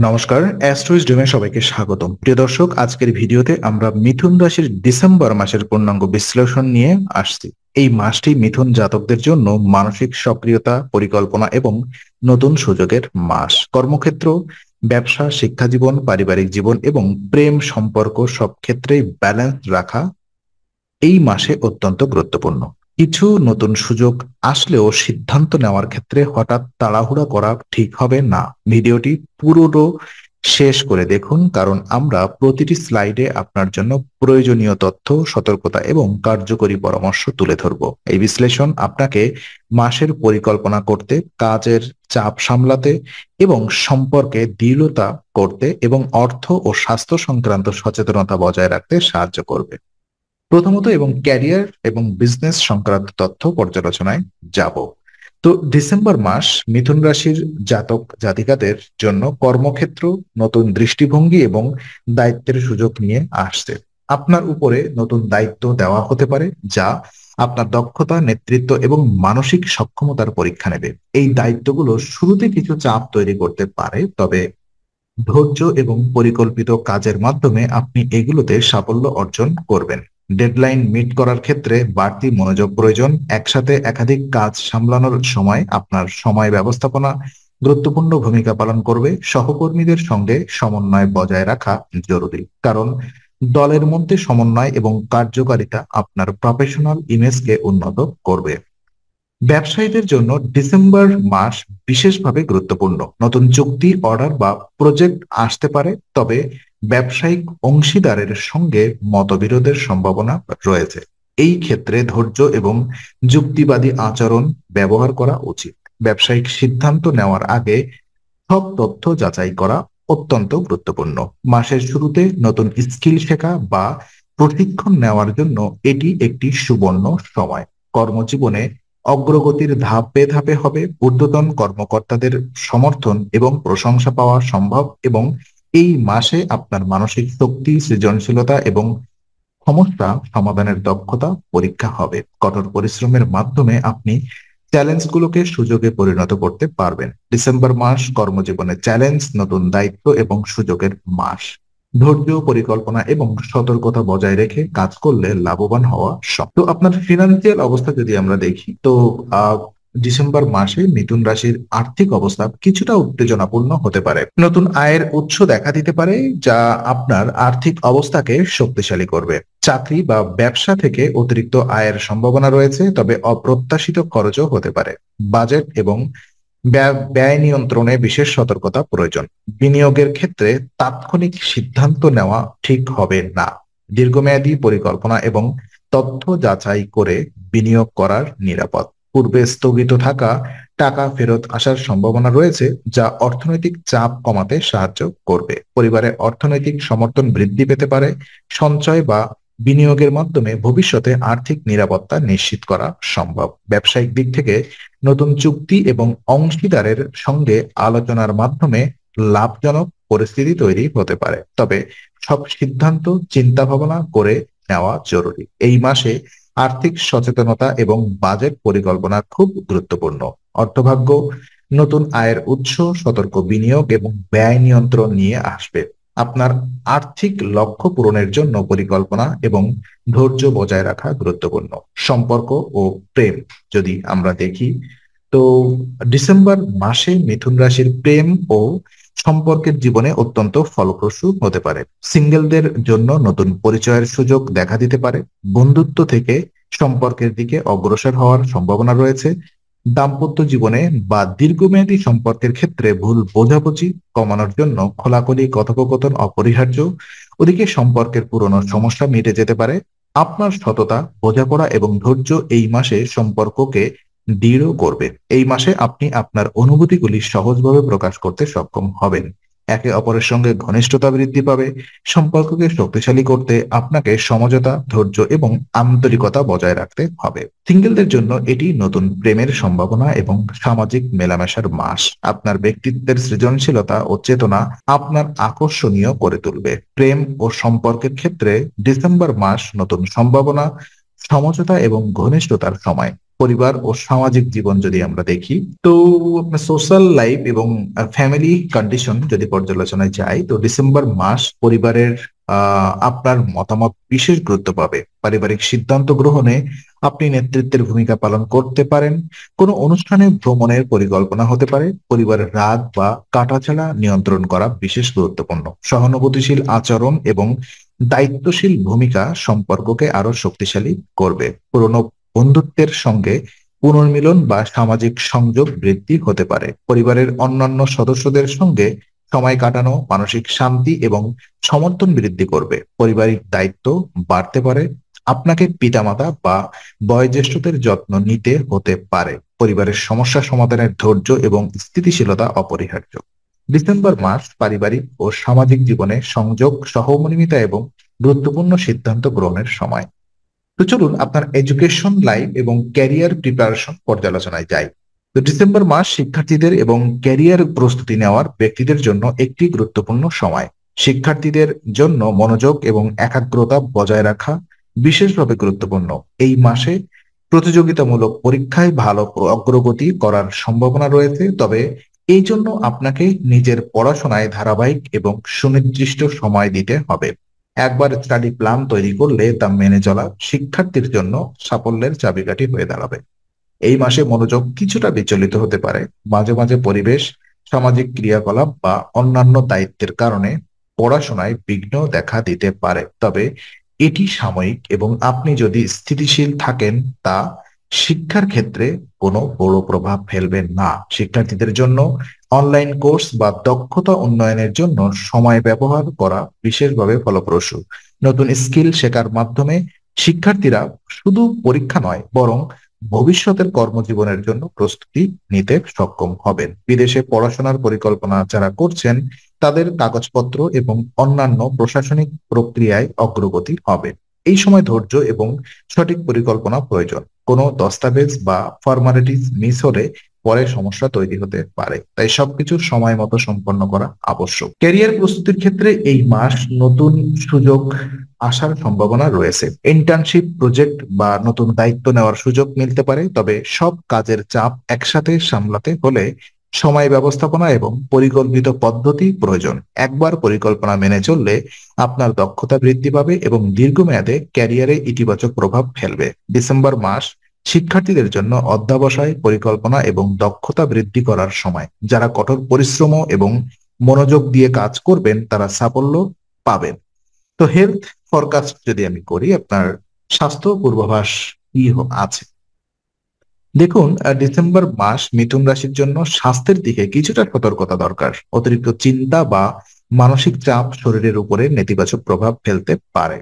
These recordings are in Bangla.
নমস্কার, অ্যাস্ট্রোইজ ডোমে সবাইকে স্বাগতম। প্রিয় দর্শক, আজকের ভিডিওতে আমরা মিথুন রাশির ডিসেম্বর মাসের পূর্ণাঙ্গ বিশ্লেষণ নিয়ে আসছি। এই মাসটি মিথুন জাতকদের জন্য মানসিক সক্রিয়তা, পরিকল্পনা এবং নতুন সুযোগের মাস। কর্মক্ষেত্র, ব্যবসা, শিক্ষা জীবন, পারিবারিক জীবন এবং প্রেম সম্পর্ক সব ক্ষেত্রেই ব্যালেন্স রাখা এই মাসে অত্যন্ত গুরুত্বপূর্ণ। কিছু নতুন সুযোগ আসলেও সিদ্ধান্ত নেওয়ার ক্ষেত্রে হঠাৎ তাড়াহুড়া করা ঠিক হবে না। ভিডিওটি পুরো শেষ করে দেখুন, কারণ আমরা প্রতিটি স্লাইডে আপনার জন্য প্রয়োজনীয় তথ্য, সতর্কতা এবং কার্যকরী পরামর্শ তুলে ধরব। এই বিশ্লেষণ আপনাকে মাসের পরিকল্পনা করতে, কাজের চাপ সামলাতে এবং সম্পর্কে দৃঢ়তা করতে এবং অর্থ ও স্বাস্থ্য সংক্রান্ত সচেতনতা বজায় রাখতে সাহায্য করবে। প্রথমত এবং ক্যারিয়ার এবং বিজনেস সংক্রান্ত তথ্য পর্যালোচনায় যাব। তো ডিসেম্বর মাস মিথুন রাশির জাতক জাতিকাদের জন্য কর্মক্ষেত্র নতুন দৃষ্টিভঙ্গি এবং দায়িত্বের সুযোগ নিয়ে আসছে। আপনার উপরে নতুন দায়িত্ব দেওয়া হতে পারে, যা আপনার দক্ষতা, নেতৃত্ব এবং মানসিক সক্ষমতার পরীক্ষা নেবে। এই দায়িত্বগুলো শুরুতে কিছু চাপ তৈরি করতে পারে, তবে ধৈর্য এবং পরিকল্পিত কাজের মাধ্যমে আপনি এগুলোতে সাফল্য অর্জন করবেন। ডেডলাইন মিট করার ক্ষেত্রে বাড়তি মনোযোগ প্রয়োজন। একসাথে একাধিক কাজ সামলানোর সময় আপনার সময় ব্যবস্থাপনা গুরুত্বপূর্ণ ভূমিকা পালন করবে। সহকর্মীদের সঙ্গে সমন্বয় বজায় রাখা জরুরি, কারণ দলের মধ্যে সমন্বয় এবং কার্যকারিতা আপনার প্রফেশনাল ইমেজকে উন্নত করবে। ব্যবসায়ীদের জন্য ডিসেম্বর মাস বিশেষভাবে গুরুত্বপূর্ণ। নতুন চুক্তি, অর্ডার বা প্রজেক্ট আসতে পারে, তবে ব্যবসায়িক অংশীদারের সঙ্গে মতবিরোধের সম্ভাবনা রয়েছে। এই ক্ষেত্রে ধৈর্য এবং যুক্তিবাদী আচরণ ব্যবহার করা উচিত। ব্যবসায়িক সিদ্ধান্ত নেওয়ার আগে সব তথ্য যাচাই করা অত্যন্ত গুরুত্বপূর্ণ। মাসের শুরুতে নতুন স্কিল শেখা বা প্রশিক্ষণ নেওয়ার জন্য এটি একটি সুবর্ণ সময়। কর্মজীবনে অগ্রগতির ধাপে ধাপে হবে। ঊর্ধ্বতন কর্মকর্তাদের সমর্থন এবং প্রশংসা পাওয়া সম্ভব, এবং এই মাসে আপনার মানসিক শক্তি, সৃজনশীলতা এবং সমস্যা সমাধানের দক্ষতা পরীক্ষা হবে। কঠোর পরিশ্রমের মাধ্যমে আপনি চ্যালেঞ্জগুলোকে সুযোগে পরিণত করতে পারবেন। ডিসেম্বর মাস কর্মজীবনে চ্যালেঞ্জ, নতুন দায়িত্ব এবং সুযোগের মাস। ধৈর্য, পরিকল্পনা এবং সতর্কতা বজায় রেখে কাজ করলে লাভবান হওয়া সম্ভব। তো আপনার ফিনান্সিয়াল অবস্থা যদি আমরা দেখি, তো ডিসেম্বর মাসে মিথুন রাশির আর্থিক অবস্থা কিছুটা উত্তেজনাপূর্ণ হতে পারে। নতুন আয়ের উৎস দেখা দিতে পারে, যা আপনার আর্থিক অবস্থাকে শক্তিশালী করবে। চাকরি বা ব্যবসা থেকে অতিরিক্ত আয়ের সম্ভাবনা রয়েছে, তবে অপ্রত্যাশিত খরচও হতে পারে। বাজেট এবং ব্যয় নিয়ন্ত্রণে বিশেষ সতর্কতা প্রয়োজন। বিনিয়োগের ক্ষেত্রে তাৎক্ষণিক সিদ্ধান্ত নেওয়া ঠিক হবে না। দীর্ঘমেয়াদী পরিকল্পনা এবং তথ্য যাচাই করে বিনিয়োগ করার নিরাপদ। পূর্বে স্থগিত থাকা টাকা ফেরত আসার সম্ভাবনা রয়েছে, যা অর্থনৈতিক চাপ কমাতে সাহায্য করবে। পরিবারে অর্থনৈতিক সমর্থন বৃদ্ধি পেতে পারে। সঞ্চয় বা বিনিয়োগের মাধ্যমে ভবিষ্যতে আর্থিক নিরাপত্তা নিশ্চিত করা সম্ভব। ব্যবসায়িক দিক থেকে নতুন চুক্তি এবং অংশীদারের সঙ্গে আলোচনার মাধ্যমে লাভজনক পরিস্থিতি তৈরি হতে পারে, তবে সব সিদ্ধান্ত চিন্তা ভাবনা করে নেওয়া জরুরি। এই মাসে আর্থিক সচেতনতা এবং বাজেট পরিকল্পনা খুব গুরুত্বপূর্ণ। অর্থভাগ্য নতুন আয়ের উৎস, সতর্ক বিনিয়োগ এবং ব্যয় নিয়ন্ত্রণ নিয়ে আসবে। আপনার আর্থিক লক্ষ্য পূরণের জন্য পরিকল্পনা এবং ধৈর্য বজায় রাখা গুরুত্বপূর্ণ। সম্পর্ক ও প্রেম যদি আমরা দেখি, তো ডিসেম্বর মাসে মিথুন রাশির প্রেম ও সম্পর্কের জীবনে অত্যন্ত ফলপ্রসূ হতে পারে। সিঙ্গেলদের জন্য নতুন পরিচয়ের সুযোগ দেখা দিতে পারে। বন্ধুত্ব থেকে সম্পর্কের দিকে অগ্রসর হওয়ার সম্ভাবনা রয়েছে। দাম্পত্য জীবনে বা দীর্ঘমেয়াদী সম্পর্কের ক্ষেত্রে ভুল বোঝাবুঝি কমানোর জন্য খোলাখুলি কথোপকথন অপরিহার্য। ওদিকে সম্পর্কের পুরনো সমস্যা মিটে যেতে পারে। আপনার সততা, বোঝাপড়া এবং ধৈর্য এই মাসে সম্পর্ককে দৃঢ় করবে। এই মাসে আপনি আপনার অনুভূতিগুলি সহজভাবে প্রকাশ করতে সক্ষম হবেন। একে অপরের সঙ্গে ঘনিষ্ঠতা বৃদ্ধি পাবে। সম্পর্ককে শক্তিশালী করতে আপনাকে সমঝোতা, ধৈর্য এবং আন্তরিকতা বজায় রাখতে হবে। সিঙ্গেলদের জন্য এটি নতুন প্রেমের সম্ভাবনা এবং সামাজিক মেলামেশার মাস। আপনার ব্যক্তিত্বের সৃজনশীলতা ও চেতনা আপনার আকর্ষণীয় করে তুলবে। প্রেম ও সম্পর্কের ক্ষেত্রে ডিসেম্বর মাস নতুন সম্ভাবনা, সমঝোতা এবং ঘনিষ্ঠতার সময়। পরিবার ও সামাজিক জীবন যদি আমরা দেখি, তো সোশ্যাল লাইফ এবং ফ্যামিলি কন্ডিশন যদি পর্যালোচনায় যাই, তো ডিসেম্বর মাস পরিবারের আপনার মতামত বিশেষ গুরুত্ব পাবে। পারিবারিক সিদ্ধান্ত গ্রহণে আপনি নেতৃত্বের ভূমিকা পালন করতে পারেন। কোনো অনুষ্ঠানে ভ্রমণের পরিকল্পনা হতে পারে। পরিবারের রাগ বা কাটাছেঁড়া নিয়ন্ত্রণ করা বিশেষ গুরুত্বপূর্ণ। সহানুভূতিশীল আচরণ এবং দায়িত্বশীল ভূমিকা সম্পর্ককে আরো শক্তিশালী করবে। পুরনো বন্ধুত্বের সঙ্গে পুনর্মিলন বা সামাজিক সংযোগ বৃদ্ধি হতে পারে। পরিবারের অন্যান্য সদস্যদের সঙ্গে সময় কাটানো মানসিক শান্তি এবং সমর্থন বৃদ্ধি করবে। পারিবারিক দায়িত্ব বাড়তে পারে। আপনাকে পিতামাতা বা বয়োজ্যেষ্ঠদের যত্ন নিতে হতে পারে। পরিবারের সমস্যা সমাধানের ধৈর্য এবং স্থিতিশীলতা অপরিহার্য। ডিসেম্বর মাস পারিবারিক ও সামাজিক জীবনে সংযোগ, সহমর্মিতা এবং গুরুত্বপূর্ণ সিদ্ধান্ত গ্রহণের সময়। তো চলুন আপনার এডুকেশন লাইফ এবং ক্যারিয়ার প্রিপারেশন পর্যালোচনায় যাই। তো ডিসেম্বর মাস শিক্ষার্থীদের এবং ক্যারিয়ার প্রস্তুতি নেওয়ার ব্যক্তিদের জন্য একটি গুরুত্বপূর্ণ সময়। শিক্ষার্থীদের জন্য মনোযোগ এবং একাগ্রতা বজায় রাখা বিশেষভাবে গুরুত্বপূর্ণ। এই মাসে প্রতিযোগিতামূলক পরীক্ষায় ভালো অগ্রগতি করার সম্ভাবনা রয়েছে, তবে এই জন্য আপনাকে নিজের পড়াশোনায় ধারাবাহিক এবং সুনির্দিষ্ট সময় দিতে হবে। একবার স্টাডি প্ল্যান তৈরি করলে তা মেনে চলা শিক্ষার্থীর জন্য সাফল্যের চাবিকাঠি হয়ে দাঁড়াবে। এই মাসে মনোযোগ কিছুটা বিচলিত হতে পারে। মাঝে মাঝে পরিবেশ, সামাজিক ক্রিয়াকলাপ বা অন্যান্য দায়িত্বের কারণে পড়াশোনায় বিঘ্ন দেখা দিতে পারে, তবে এটি সাময়িক এবং আপনি যদি স্থিতিশীল থাকেন তা শিক্ষার ক্ষেত্রে কোনো বড় প্রভাব ফেলবে না। শিক্ষার্থীদের জন্য অনলাইন কোর্স বা দক্ষতা উন্নয়নের জন্য সময় ব্যবহার করা বিশেষভাবে ফলপ্রসূ। নতুন স্কিল শেখার মাধ্যমে শিক্ষার্থীরা শুধু পরীক্ষা নয়, বরং ভবিষ্যতের কর্মজীবনের জন্য প্রস্তুতি নিতে সক্ষম হবেন। বিদেশে পড়াশোনার পরিকল্পনা যারা করছেন, তাদের কাগজপত্র এবং অন্যান্য প্রশাসনিক প্রক্রিয়ায় অগ্রগতি হবে। এই সময় ধৈর্য এবং সঠিক পরিকল্পনা প্রয়োজন। কোনো দস্তাবেজ বা ফর্মালিটিস মিস হলে পরে সমস্যা তৈরি হতে পারে, তাই সবকিছু সময় মতো সম্পন্ন করা আবশ্যক। ক্যারিয়ার প্রস্তুতির ক্ষেত্রে এই মাস নতুন সুযোগ আসার সম্ভাবনা রয়েছে। ইন্টার্নশিপ, প্রজেক্ট বা নতুন দায়িত্ব নেওয়ার সুযোগ মিলতে পারে, তবে সব কাজের চাপ একসাথে সামলাতে হলে সময় ব্যবস্থাপনা এবং পরিকল্পিত পদ্ধতি প্রয়োজন। একবার পরিকল্পনা মেনে চললে আপনার দক্ষতা বৃদ্ধি পাবে এবং দীর্ঘমেয়াদে ক্যারিয়ারে ইতিবাচক প্রভাব ফেলবে। ডিসেম্বর মাস শিক্ষার্থীদের জন্য অধ্যবসায়, পরিকল্পনা এবং দক্ষতা বৃদ্ধি করার সময়। যারা কঠোর পরিশ্রম এবং মনোযোগ দিয়ে কাজ করবেন তারা সাফল্য পাবেন। তো হেলথ ফরকাস্ট যদি আমি করি, আপনার স্বাস্থ্য পূর্বাভাস কি আছে? দেখুন, ডিসেম্বর মাস মিথুন রাশির জন্য স্বাস্থ্যের দিকে কিছুটা সতর্কতা দরকার। অতিরিক্ত চিন্তা বা মানসিক চাপ শরীরের উপরে নেতিবাচক প্রভাব ফেলতে পারে।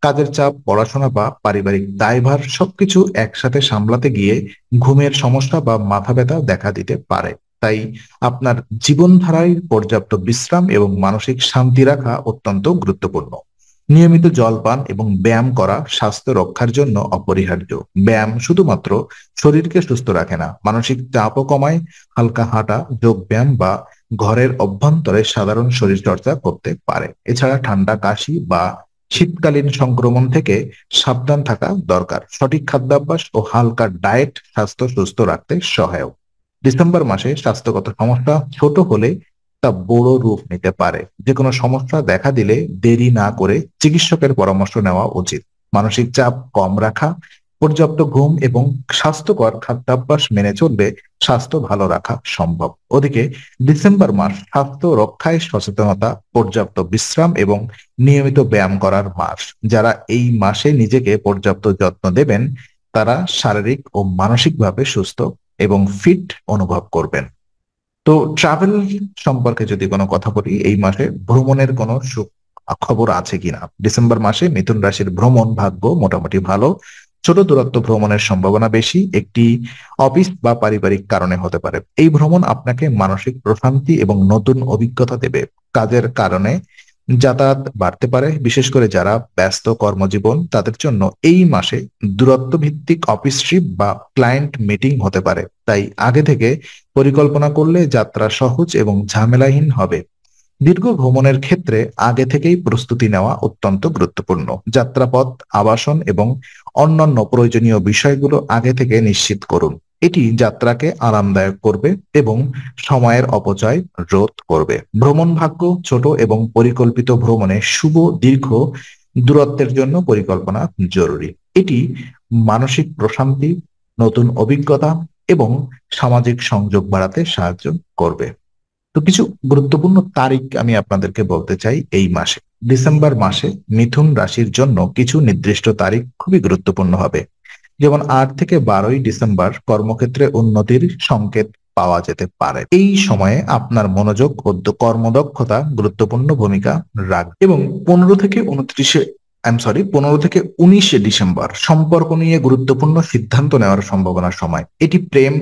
কাজের চাপ, পড়াশোনা বা পারিবারিক দায়ভার সবকিছু একসাথে সামলাতে গিয়ে ঘুমের সমস্যা বা মাথা ব্যথা দেখা দিতে পারে। তাই আপনার জীবনধারায় পর্যাপ্ত বিশ্রাম এবং মানসিক শান্তি রাখা অত্যন্ত গুরুত্বপূর্ণ। নিয়মিত জলপান এবং ব্যায়াম করা স্বাস্থ্য রক্ষার জন্য অপরিহার্য। ব্যায়াম শুধুমাত্র শরীরকে সুস্থ রাখে না, মানসিক চাপও কমায়। হালকা হাঁটা, যোগ ব্যায়াম বা ঘরের অভ্যন্তরে সাধারণ শরীরচর্চা করতে পারে। এছাড়া ঠান্ডা, কাশি বা শীতকালীন সংক্রমণ থেকে সাবধান থাকা দরকার। সঠিক খাদ্যাভ্যাস ও হালকা ডায়েট স্বাস্থ্য সুস্থ রাখতে সহায়ক। ডিসেম্বর মাসে স্বাস্থ্যগত সমস্যা ছোট হলে তা বড় রূপ নিতে পারে। যে কোনো সমস্যা দেখা দিলে দেরি না করে চিকিৎসকের পরামর্শ নেওয়া উচিত। মানসিক চাপ কম রাখা, পর্যাপ্ত ঘুম এবং স্বাস্থ্যকর খাদ্যাভ্যাস মেনে চললে স্বাস্থ্য ভালো রাখা সম্ভব। ওদিকে ডিসেম্বর মাস স্বাস্থ্য রক্ষায় সচেতনতা, পর্যাপ্ত বিশ্রাম এবং নিয়মিত ব্যায়াম করার মাস। যারা এই মাসে নিজেকে পর্যাপ্ত যত্ন দেবেন তারা শারীরিক ও মানসিকভাবে সুস্থ এবং ফিট অনুভব করবেন। তো ট্রাভেল সম্পর্কে যদি কোনো কথা বলি, এই মাসে ভ্রমণের কোনো খবর আছে কিনা? ডিসেম্বর মাসে মিথুন রাশির ভ্রমণ ভাগ্য মোটামুটি ভালো। ছোট দূরত্ব ভ্রমণের সম্ভাবনা বেশি, একটি অফিস বা পারিবারিক কারণে হতে পারে। এই ভ্রমণ আপনাকে মানসিক প্রশান্তি এবং নতুন অভিজ্ঞতা দেবে। কাজের কারণে যাতায়াত বাড়তে পারে, বিশেষ করে যারা ব্যস্ত কর্মজীবন তাদের জন্য এই মাসে দূরত্ব ভিত্তিক অফিস ট্রিপ বা ক্লায়েন্ট মিটিং হতে পারে। তাই আগে থেকে পরিকল্পনা করলে যাত্রা সহজ এবং ঝামেলাহীন হবে। দীর্ঘ ভ্রমণের ক্ষেত্রে আগে থেকেই প্রস্তুতি নেওয়া অত্যন্ত গুরুত্বপূর্ণ। যাত্রাপথ, আবাসন এবং অন্যান্য প্রয়োজনীয় বিষয়গুলো আগে থেকে নিশ্চিত করুন। এটি যাত্রাকে আরামদায়ক করবে এবং সময়ের অপচয় রোধ করবে। ভ্রমণ ভাগ্য ছোট এবং পরিকল্পিত ভ্রমণে শুভ দীর্ঘ দূরত্বের জন্য পরিকল্পনা জরুরি। এটি মানসিক প্রশান্তি, নতুন অভিজ্ঞতা এবং সামাজিক সংযোগ বাড়াতে সাহায্য করবে। তো কিছু গুরুত্বপূর্ণ তারিখ আমি আপনাদেরকে বলতে চাই এই মাসে। ডিসেম্বর মাসে মিথুন রাশির জন্য কিছু নির্দিষ্ট তারিখ খুবই গুরুত্বপূর্ণ হবে। যেমন 8 থেকে 12ই ডিসেম্বর কর্মক্ষেত্রে উন্নতির সংকেত পাওয়া যেতে পারে। এই সময়ে আপনার মনোযোগ ও কর্মদক্ষতা গুরুত্বপূর্ণ ভূমিকা রাখবে এবং 15 থেকে 19 ডিসেম্বর সম্পর্ক নিয়ে গুরুত্বপূর্ণ সিদ্ধান্ত নেওয়ার সম্ভাবনার সময়। এটি প্রেম,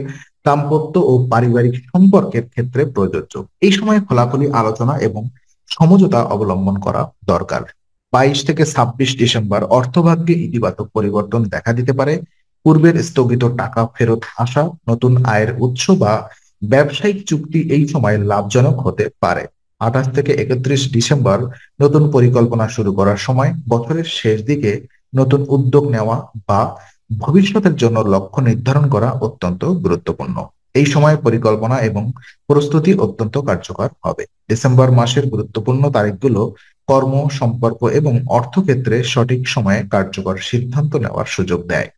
দাম্পত্য ও পারিবারিক সম্পর্কের ক্ষেত্রে প্রযোজ্য। এই সময় খোলাখুলি আলোচনা এবং সমঝোতা অবলম্বন করা দরকার। 22 থেকে 26 ডিসেম্বর অর্থভাগ্যে ইতিবাচক পরিবর্তন দেখা দিতে পারে। পূর্বের স্থগিত টাকা ফেরত আসা, নতুন আয়ের উৎস বা ব্যবসায়িক চুক্তি এই সময় লাভজনক হতে পারে। 28 থেকে 31 ডিসেম্বর নতুন পরিকল্পনা শুরু করার সময়। বছরের শেষ দিকে নতুন উদ্যোগ নেওয়া বা ভবিষ্যতের জন্য লক্ষ্য নির্ধারণ করা অত্যন্ত গুরুত্বপূর্ণ। এই সময় পরিকল্পনা এবং প্রস্তুতি অত্যন্ত কার্যকর হবে। ডিসেম্বর মাসের গুরুত্বপূর্ণ তারিখগুলো কর্ম, সম্পর্ক এবং অর্থক্ষেত্রে সঠিক সময়ে কার্যকর সিদ্ধান্ত নেওয়ার সুযোগ দেয়।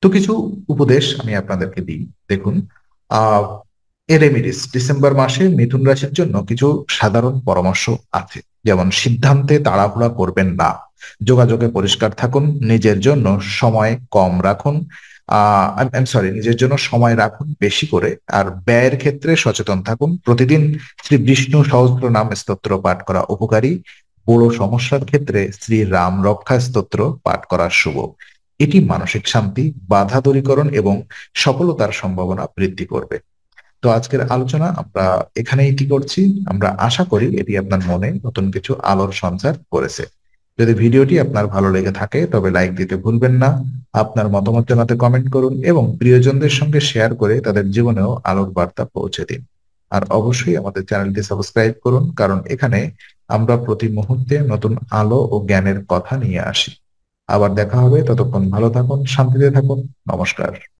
তো কিছু উপদেশ আমি আপনাদেরকে দিই। দেখুন, আহ রেমিডিস ডিসেম্বর মাসে মিথুন রাশির জন্য কিছু সাধারণ পরামর্শ আছে। যেমন সিদ্ধান্তে তাড়াহুড়া করবেন না, যোগাযোগে পরিষ্কার থাকুন, নিজের জন্য সময় কম রাখুন, নিজের জন্য সময় রাখুন বেশি করে। আর ব্যয়ের ক্ষেত্রে সচেতন থাকুন। প্রতিদিন শ্রী বিষ্ণু সহস্র নাম স্তোত্র পাঠ করা উপকারী। বড় সমস্যার ক্ষেত্রে শ্রী রাম রক্ষা স্তোত্র পাঠ করা শুভ। এটি মানসিক শান্তি, বাধা দূরীকরণ এবং সফলতার সম্ভাবনা বৃদ্ধি করবে। তো আজকের আলোচনা আমরা এখানেই ইতি করছি। আমরা আশা করি এটি আপনার মনে নতুন কিছু আলোর সঞ্চার করেছে। যদি ভিডিওটি আপনার ভালো লেগে থাকে তবে লাইক দিতে ভুলবেন না। আপনার মতামত জানাতে কমেন্ট করুন এবং প্রিয়জনদের সঙ্গে শেয়ার করে তাদের জীবনেও আলোর বার্তা পৌঁছে দিন। আর অবশ্যই আমাদের চ্যানেলটি সাবস্ক্রাইব করুন, কারণ এখানে আমরা প্রতি মুহূর্তে নতুন আলো ও জ্ঞানের কথা নিয়ে আসি। আবার দেখা হবে, ততক্ষণ ভালো থাকুন, শান্তিতে থাকুন। নমস্কার।